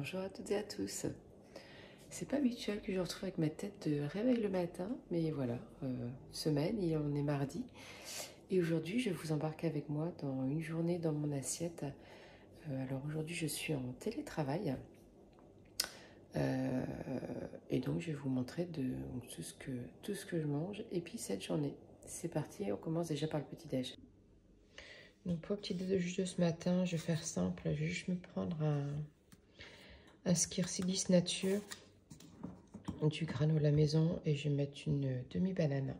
Bonjour à toutes et à tous. C'est pas habituel que je retrouve avec ma tête de réveil le matin, mais voilà, semaine, on est mardi. Et aujourd'hui, je vous embarque avec moi dans une journée dans mon assiette. Alors aujourd'hui, je suis en télétravail. Et donc, je vais vous montrer tout ce que je mange. Et puis, cette journée, c'est parti, on commence déjà par le petit-déj. Donc, pour le petit-déj de ce matin, je vais faire simple. Je vais juste me prendre un Skirsigis nature, du granola maison et je vais mettre une demi-banane.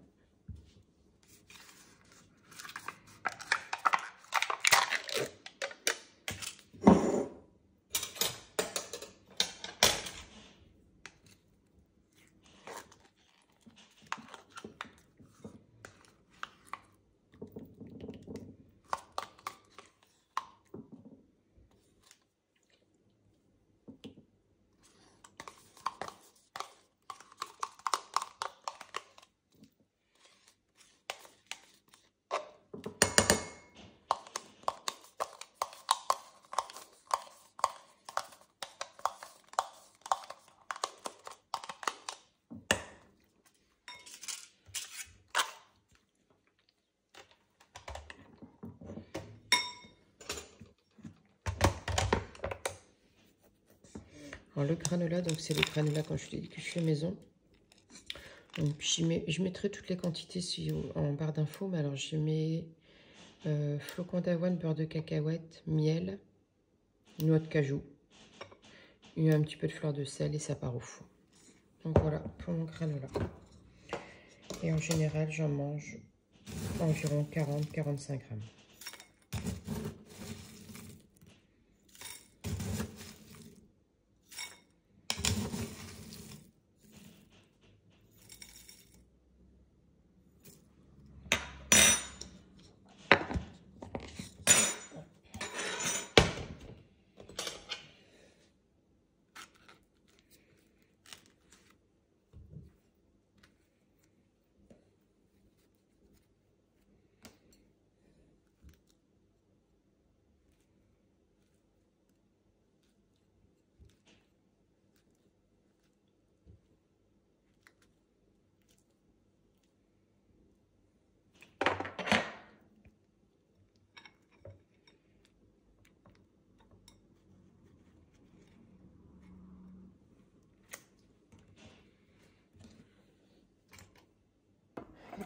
Alors le granola, donc c'est le granola quand je l'ai dit que je fais maison. Donc je mettrai toutes les quantités en barre d'infos, mais alors je mets flocons d'avoine, beurre de cacahuète, miel, noix de cajou, un petit peu de fleur de sel et ça part au four. Donc voilà pour mon granola. Et en général, j'en mange environ 40-45 grammes.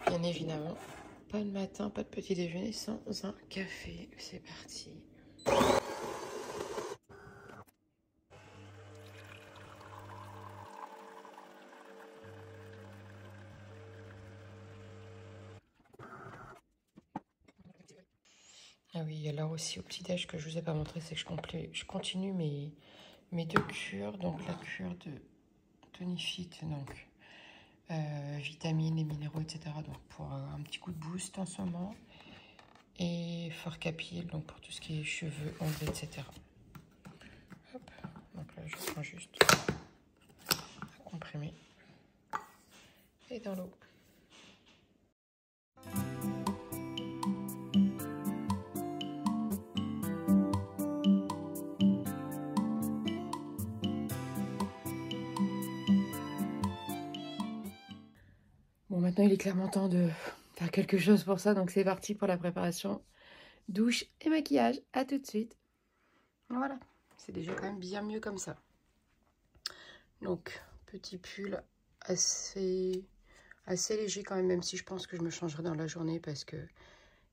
Bien évidemment, pas de matin, pas de petit déjeuner sans un café. C'est parti. Ah oui, alors aussi au petit-déj que je vous ai pas montré, c'est que je continue mes deux cures. Donc la cure de Tonifit, donc vitamines et minéraux, etc. Donc pour un petit coup de boost en ce moment. Et Forcapil, donc pour tout ce qui est cheveux, ongles, etc. Hop. Donc là, je prends juste un comprimé et dans l'eau. Bon, maintenant, il est clairement temps de faire quelque chose pour ça. Donc, c'est parti pour la préparation. Douche et maquillage. À tout de suite. Voilà. C'est déjà quand même bien mieux comme ça. Donc, petit pull assez léger quand même si je pense que je me changerai dans la journée parce que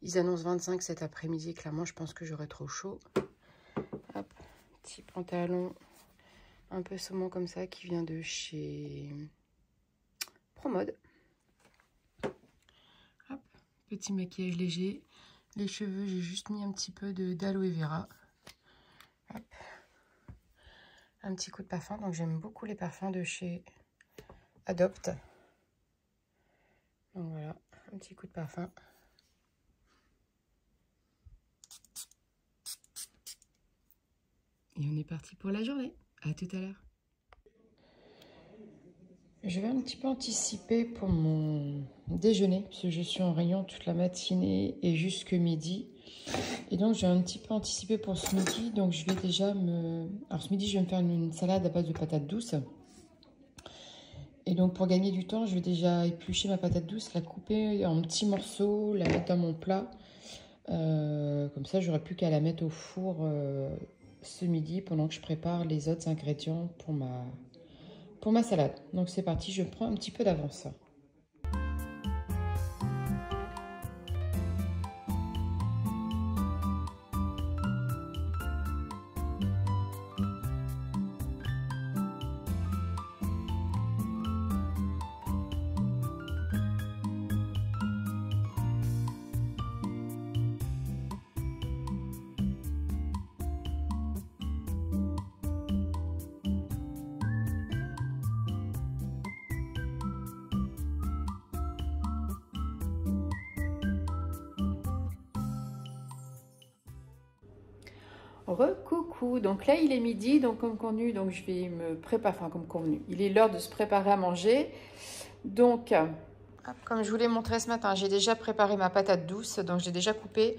ils annoncent 25 cet après-midi. Clairement, je pense que j'aurai trop chaud. Hop. Petit pantalon un peu saumon comme ça qui vient de chez Promode. Hop. Petit maquillage léger. Les cheveux, j'ai juste mis un petit peu d'aloe vera. Hop. Un petit coup de parfum. Donc j'aime beaucoup les parfums de chez Adopt. Donc voilà, un petit coup de parfum. Et on est parti pour la journée. À tout à l'heure. Je vais un petit peu anticiper pour mon déjeuner, parce que je suis en rayon toute la matinée et jusque midi. Et donc, j'ai un petit peu anticipé pour ce midi. Donc, je vais déjà me... Alors, ce midi, je vais me faire une salade à base de patates douces. Et donc, pour gagner du temps, je vais déjà éplucher ma patate douce, la couper en petits morceaux, la mettre dans mon plat. Comme ça, j'aurai plus qu'à la mettre au four ce midi pendant que je prépare les autres ingrédients pour ma salade. Donc, c'est parti, je prends un petit peu d'avance. Recoucou, donc là il est midi, donc comme convenu, donc je vais me préparer, enfin comme convenu, il est l'heure de se préparer à manger. Donc, comme je vous l'ai montré ce matin, j'ai déjà préparé ma patate douce, donc j'ai déjà coupé.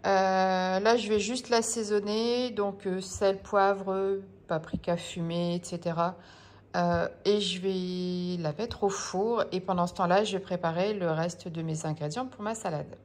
Là je vais juste l'assaisonner, donc sel, poivre, paprika fumé, etc. Et je vais la mettre au four et pendant ce temps-là, je vais préparer le reste de mes ingrédients pour ma salade.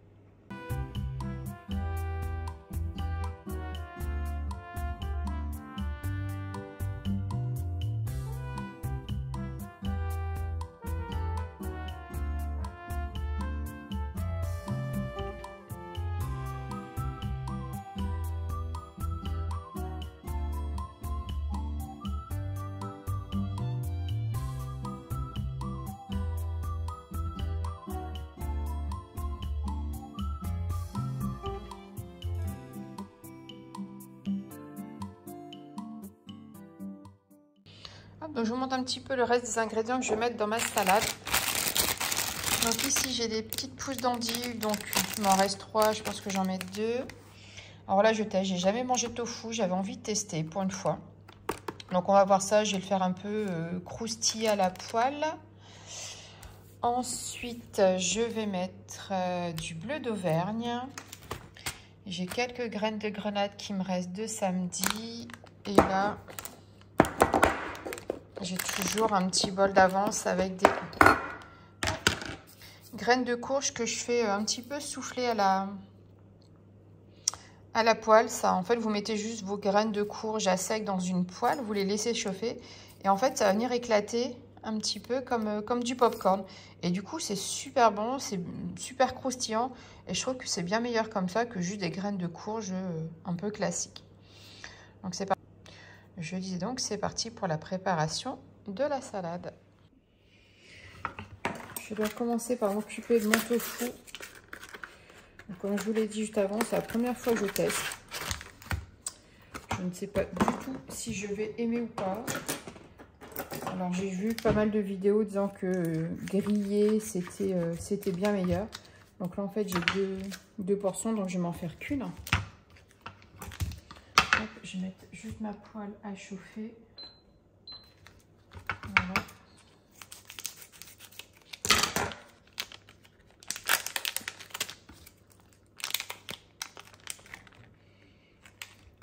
Donc je vous montre un petit peu le reste des ingrédients que je vais mettre dans ma salade. Donc ici j'ai des petites pousses d'endives, donc il m'en reste 3, je pense que j'en mets 2. Alors là je teste, j'ai jamais mangé de tofu, j'avais envie de tester pour une fois. Donc on va voir ça, je vais le faire un peu croustiller à la poêle. Ensuite je vais mettre du bleu d'Auvergne. J'ai quelques graines de grenade qui me restent de samedi. Et là... j'ai toujours un petit bol d'avance avec des graines de courge que je fais un petit peu souffler à la poêle. Ça, en fait, vous mettez juste vos graines de courge à sec dans une poêle, vous les laissez chauffer. Et en fait, ça va venir éclater un petit peu comme du popcorn. Et du coup, c'est super bon, c'est super croustillant. Et je trouve que c'est bien meilleur comme ça que juste des graines de courge un peu classiques. Donc, c'est parti. Je disais donc, c'est parti pour la préparation de la salade. Je dois commencer par m'occuper de mon tofu. Donc, comme je vous l'ai dit juste avant, c'est la première fois que je teste. Je ne sais pas du tout si je vais aimer ou pas. Alors, j'ai vu pas mal de vidéos disant que griller, c'était bien meilleur. Donc là, en fait, j'ai deux portions, donc je vais m'en faire qu'une. Je vais mettre juste ma poêle à chauffer. Voilà.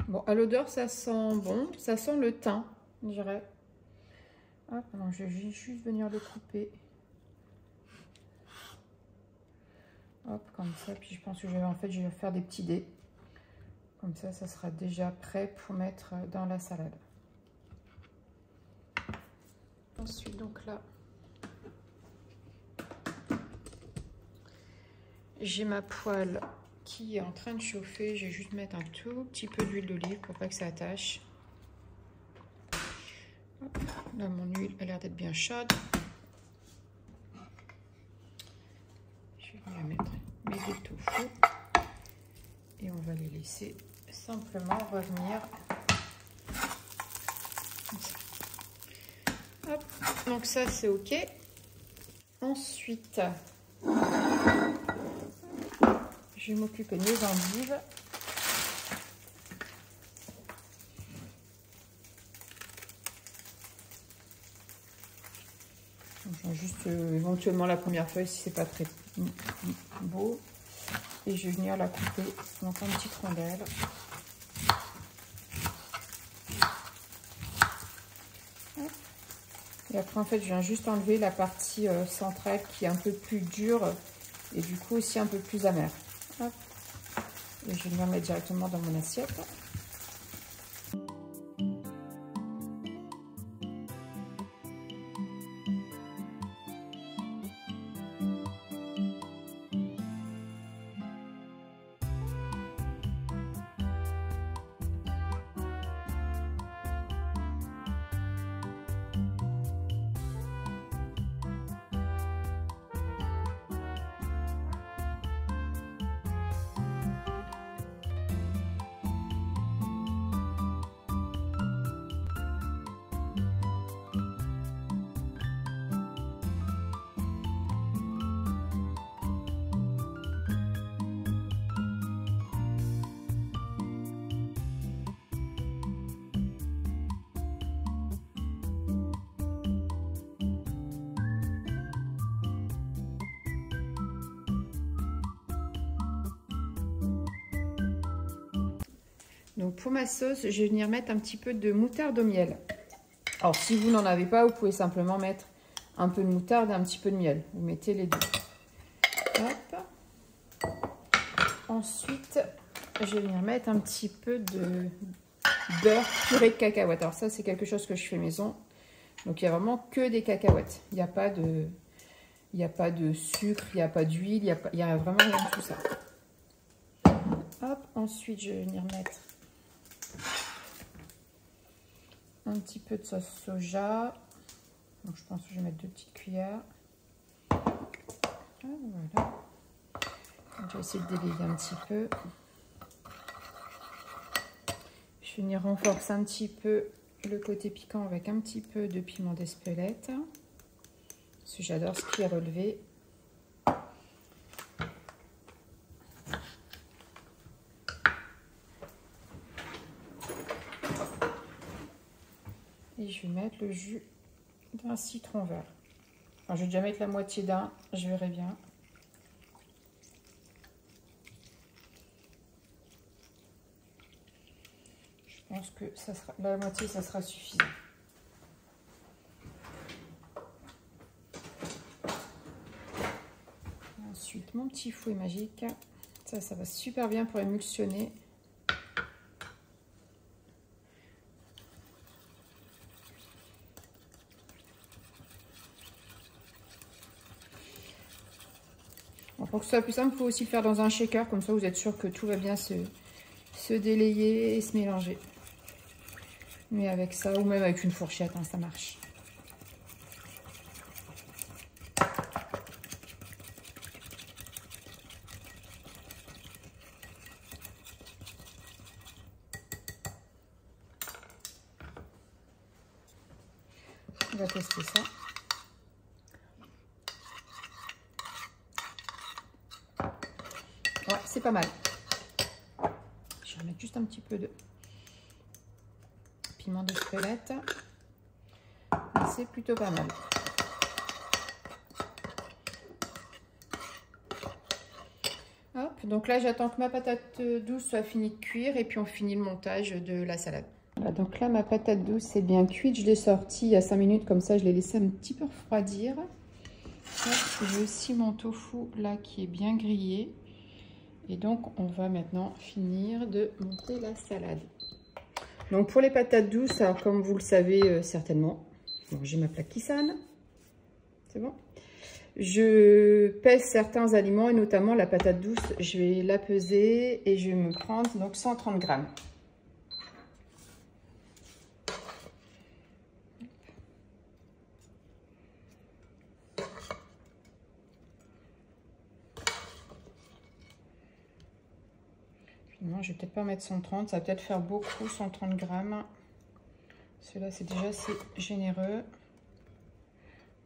Bon, à l'odeur, ça sent bon. Ça sent le thym, je dirais. Hop, alors je vais juste venir le couper. Hop, comme ça. Puis je pense que je vais faire des petits dés. Comme ça sera déjà prêt pour mettre dans la salade. Ensuite, donc là, j'ai ma poêle qui est en train de chauffer. Je vais juste mettre un tout petit peu d'huile d'olive pour pas que ça attache. Hop, là, mon huile a l'air d'être bien chaude. Je vais venir mettre mes deux tofu et on va les laisser simplement revenir. Comme ça. Hop, donc ça c'est ok. Ensuite, je vais m'occuper de mes endives. Je vais juste éventuellement la première feuille si c'est pas très beau. Et je vais venir la couper donc en petites rondelles. Et après en fait je viens juste enlever la partie centrale qui est un peu plus dure et du coup aussi un peu plus amère. Hop. Et je vais venir mettre directement dans mon assiette. Donc pour ma sauce, je vais venir mettre un petit peu de moutarde au miel. Alors si vous n'en avez pas, vous pouvez simplement mettre un peu de moutarde et un petit peu de miel. Vous mettez les deux. Hop. Ensuite, je vais venir mettre un petit peu de beurre purée de cacahuètes. Alors ça, c'est quelque chose que je fais maison. Donc il n'y a vraiment que des cacahuètes. Il n'y a pas de sucre, il n'y a pas d'huile, il n'y a vraiment rien de tout ça. Hop. Ensuite, je vais venir mettre un petit peu de sauce soja. Donc je pense que je vais mettre 2 petites cuillères. Voilà. Donc, je vais essayer de délayer un petit peu. Je vais venir renforcer un petit peu le côté piquant avec un petit peu de piment d'Espelette. Parce que j'adore ce qui est relevé. Et je vais mettre le jus d'un citron vert. Alors, je vais déjà mettre la moitié d'un, je verrai bien. Je pense que ça sera, la moitié, ça sera suffisant. Ensuite, mon petit fouet magique. Ça va super bien pour émulsionner. Pour que ce soit plus simple, il faut aussi le faire dans un shaker, comme ça vous êtes sûr que tout va bien se délayer et se mélanger. Mais avec ça, ou même avec une fourchette, hein, ça marche. On va tester ça. Ouais, c'est pas mal. Je vais remettre juste un petit peu de piment d'Espelette. C'est plutôt pas mal. Hop, donc là, j'attends que ma patate douce soit finie de cuire et puis on finit le montage de la salade. Voilà, donc là, ma patate douce est bien cuite. Je l'ai sortie il y a 5 minutes, comme ça, je l'ai laissé un petit peu refroidir. J'ai aussi mon tofu là qui est bien grillé. Et donc, on va maintenant finir de monter la salade. Donc, pour les patates douces, alors, comme vous le savez certainement, j'ai ma plaque Kissan. C'est bon? Je pèse certains aliments et notamment la patate douce. Je vais la peser et je vais me prendre donc 130 grammes. Non, je vais peut-être pas mettre 130, ça va peut-être faire beaucoup, 130 grammes. Cela c'est déjà assez généreux.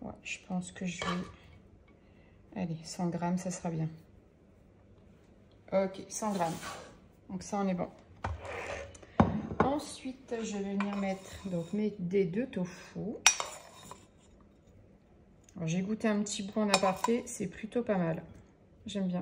Ouais, je pense que je vais... Allez, 100 grammes, ça sera bien. Ok, 100 grammes. Donc ça, on est bon. Ensuite, je vais venir mettre donc des 2 tofu. J'ai goûté un petit bout en aparté, c'est plutôt pas mal. J'aime bien.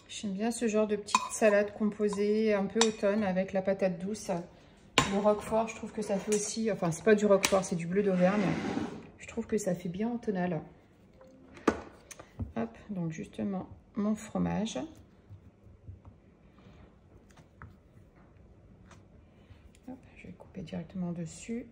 J'aime bien ce genre de petite salade composée, un peu automne, avec la patate douce. Le roquefort, je trouve que ça fait aussi... Enfin, c'est pas du roquefort, c'est du bleu d'Auvergne. Je trouve que ça fait bien automnal. Hop, donc justement, mon fromage. Hop, je vais couper directement dessus.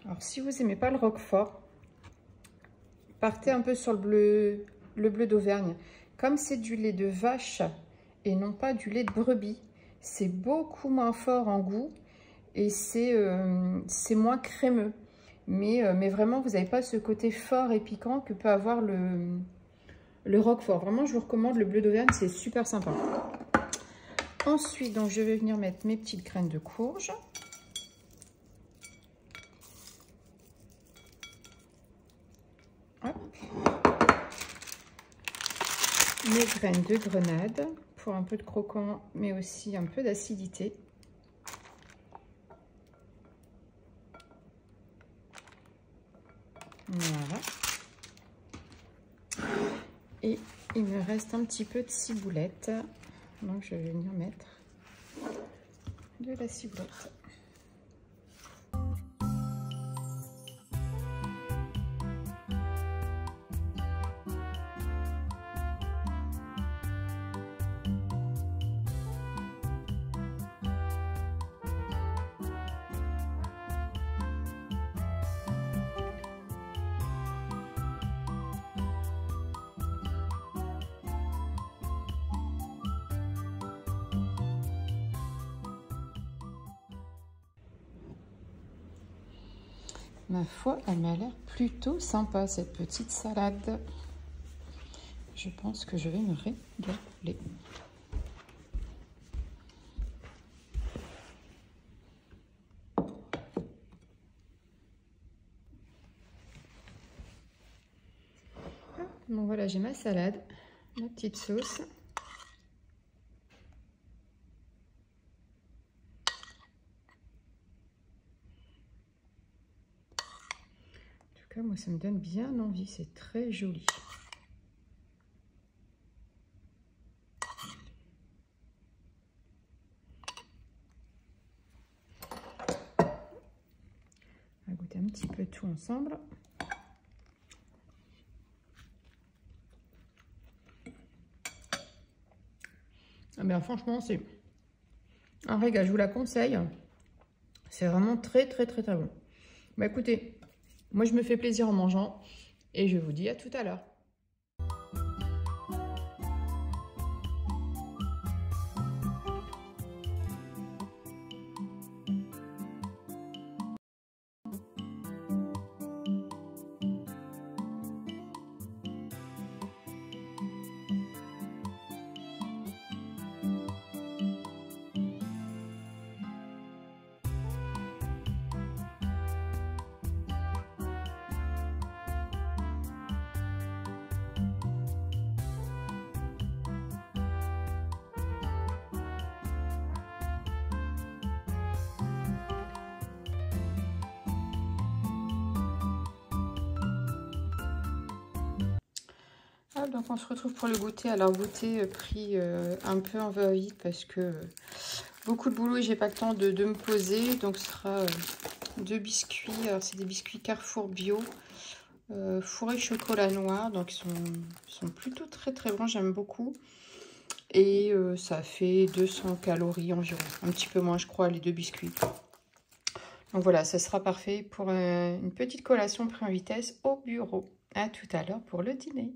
Alors, si vous n'aimez pas le roquefort, partez un peu sur le bleu d'Auvergne. Comme c'est du lait de vache et non pas du lait de brebis, c'est beaucoup moins fort en goût et c'est moins crémeux. Mais vraiment, vous n'avez pas ce côté fort et piquant que peut avoir le roquefort. Vraiment, je vous recommande le bleu d'Auvergne, c'est super sympa. Ensuite, donc, je vais venir mettre mes petites graines de courge. Hop. Mes graines de grenade pour un peu de croquant, mais aussi un peu d'acidité. Voilà. Et il me reste un petit peu de ciboulette. Donc, je vais venir mettre de la ciboulette. Ma foi, elle m'a l'air plutôt sympa, cette petite salade. Je pense que je vais me régaler. Bon voilà, j'ai ma salade, ma petite sauce. Moi, ça me donne bien envie, c'est très joli. On va goûter un petit peu tout ensemble. Ah bien, franchement, c'est un régal, je vous la conseille. C'est vraiment très bon. Bah écoutez, moi je me fais plaisir en mangeant et je vous dis à tout à l'heure. Donc on se retrouve pour le goûter. Alors goûter pris un peu en va-vite parce que beaucoup de boulot et j'ai pas le temps de me poser. Donc ce sera 2 biscuits. Alors c'est des biscuits Carrefour bio fourrés chocolat noir. Donc ils sont plutôt très bons. J'aime beaucoup. Et ça fait 200 calories environ. Un petit peu moins je crois les 2 biscuits. Donc voilà, ça sera parfait pour une petite collation pris en vitesse au bureau. À tout à l'heure pour le dîner.